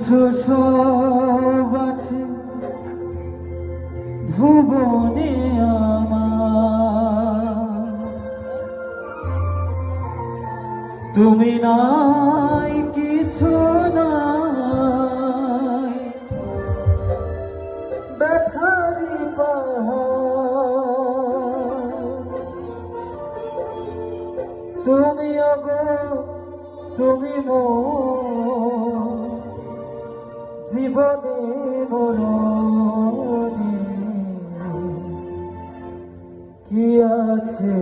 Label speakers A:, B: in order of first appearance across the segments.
A: আছো সব আছে ভুবনে আমার, তুমি নাই কিছু নাই ব্যথারি পাহাড়, তুমি অগো তুমি জীবনে মরণে কি আছে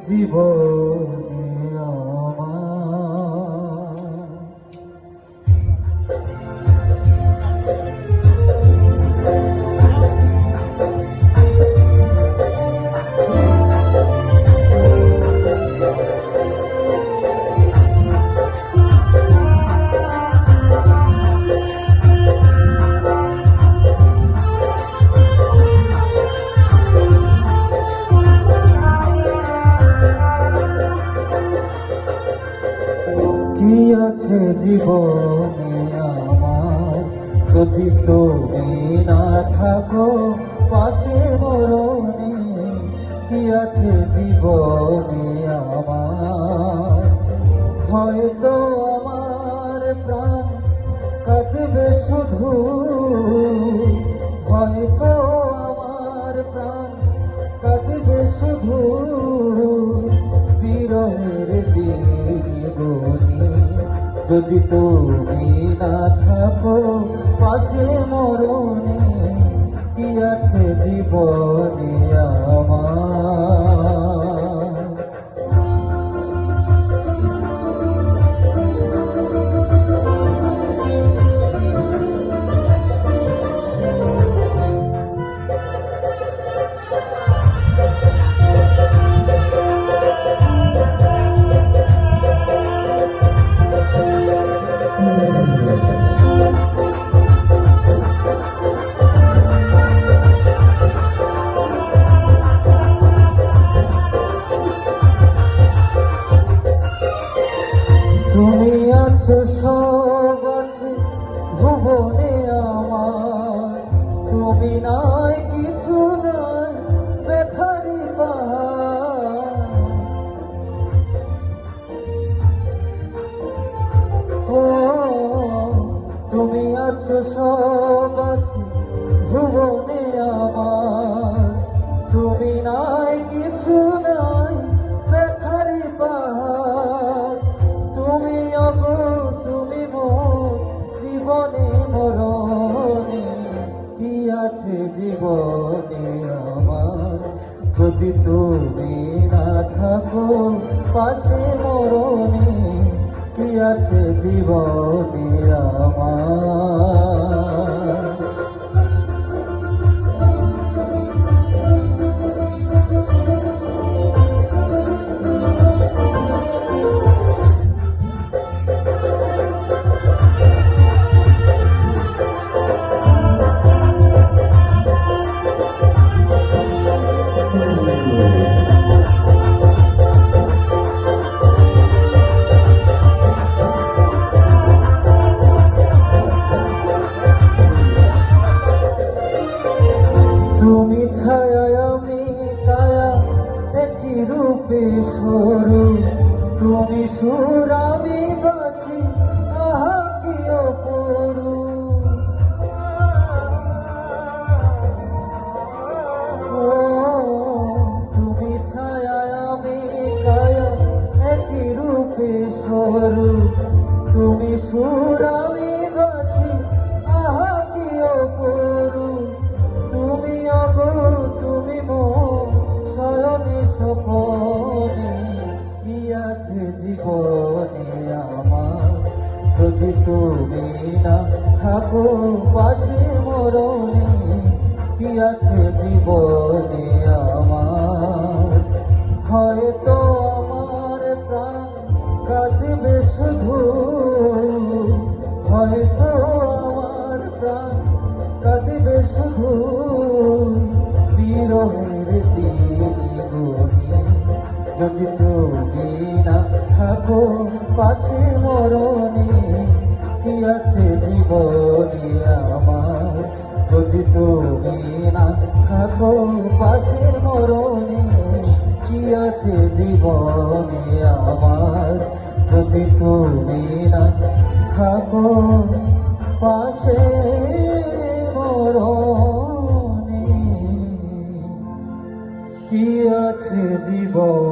A: জীবনে আমার। কি আছে জীবনে আমার যদি তুমি না থাকো পাশে মরণে, কি আছে জীবনে আমার। হয়তো আমার প্রাণ কাঁদবে শুধু, হয়তো আমার প্রাণ কাঁদবে শুধু বিরহের দিনগুলি, যদি তুমি না থাকো পাশে মরণে, কি আছে জীবনে আমার। তুমি আছো সব আছে ভুবনে আমার, তুমি নাই কিছু নাই ব্যথারি পাহাড়, ও তুমি আছো সব আছে ভুবনে আমার, তুমি নাই কিছু নাই ব্যথারি পাহাড়, তুমি অগো তুমি জীবনে মরণে, কি আছে জীবনে আমার। যদি তুমি না থাকো পাশে মরণে, কি আছে জীবনে আমার। তুমি ছায়া আমি কায়া একই রূপে সরু, তুমি সুর আমি বাসি আহা কি অপরু, তুমি ছায়া আমি কায়া একই রূপে সরু, তুমি সুর আমি বাসি আহা কি অপরু, তুমি অগো তুমি শয়নে সপনে, কি আছে জীবনে আমার। যদি তুমি না থাকো পাশে মরণে, কি আছে জীবনে আমার। হয়তো আমার প্রাণ কাঁদবে শুধু, হয়তো আমার প্রাণ কাঁদবে শুধু বিরহের দিনগুলি, যদি তুমি না থাকো পাশে মরণে, কি আছে জীবনে আমার, যদি তুমি না থাকো পাশের মরণে? কি আছে জীবনে আমার, যদি তুমি না থাকো পাশে মরণে? কি আছে জীবন